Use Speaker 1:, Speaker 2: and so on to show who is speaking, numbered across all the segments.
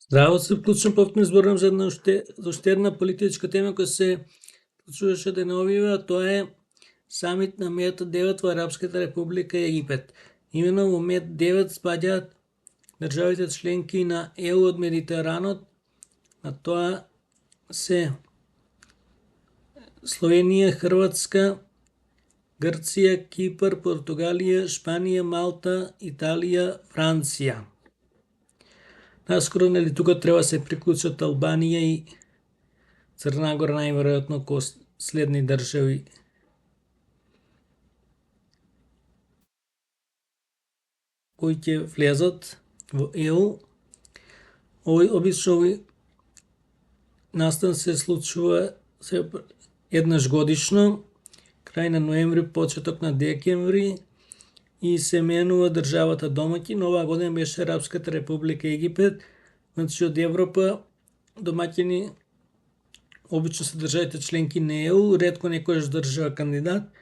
Speaker 1: Здраво, се вклучам повторно зборувам за уште една политичка тема која се случуваше деновива, а тоа е самит на МЕД-9 во Арапската република Египет. Имено во МЕД-9 спаѓаат државите членки на ЕУ од Медитеранот, а тоа се Словенија, Хрватска, Грција, Кипар, Португалија, Шпанија, Малта, Италија, Франција. Наскоро, тука треба се приклучат Албанија и Црна Гора, најверојатно ко следни држави. Кои ќе влезат во ЕУ. Обично овој настан се случува еднаш годишно, крај на ноември, почеток на декември, и се менува државата домаќин. Оваа година беше Арапската република Египет. Значи од Европа домаќини обично се државите членки на ЕУ, ретко некојаш држава кандидат,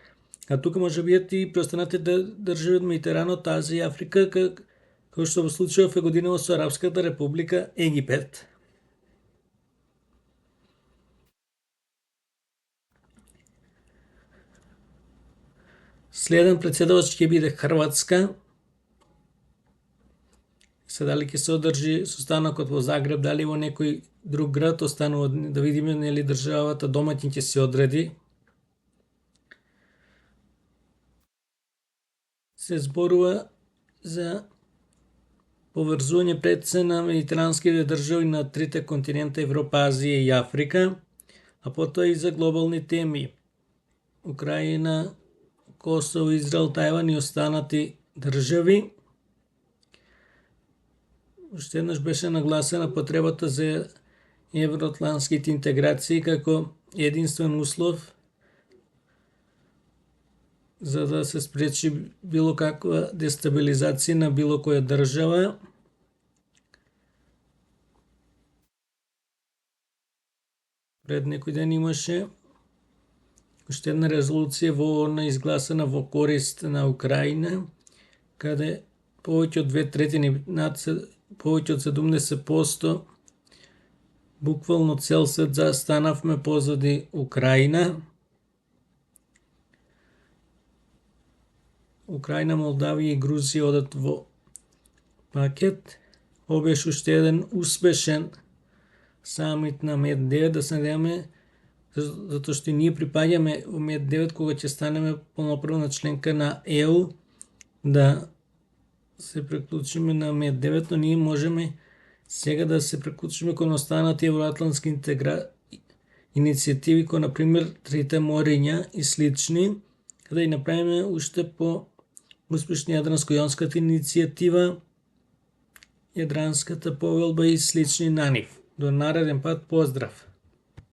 Speaker 1: а тука може бидат и преостанатите држави од Медитеранот, Азија и Африка, како што во случајов е годинава со Арапската република Египет. Следен председавач ќе биде Хрватска. Се дали ќе се одржи состанокот во Загреб, дали во некој друг град, останува да видиме, нели државата домаќин ќе се одреди. Се зборува за поврзување пред на медитеранските држави на трите континента Европа, Азија и Африка, а потоа и за глобални теми: Украина, Косово, Израел, Тајван и останати држави. Уште еднаш беше нагласена потребата за евроатлантските интеграции како единствен услов за да се спречи било каква дестабилизација на било која држава. Пред некој ден имаше уште една резолуција во ООН изгласана во корист на Украина, каде повеќе од 2/3, повеќе од 70% буквално цел свет застанавме позади Украина. Украина, Молдавија и Грузија одат во пакет. Ова беше уште еден успешен самит на МЕД-9, да се надеваме, затоа што ние припаѓаме во МЕД-9, кога ќе станеме полноправна членка на ЕУ, да се приклучиме на МЕД-9, но ние можеме сега да се приклучиме кон останати евроатлантски иницијативи, кои например Трите мориња и слични, каде и направиме уште по успешни Јадранско-јонската иницијатива, Јадранската повелба и слични на нив. До нареден пат, поздрав!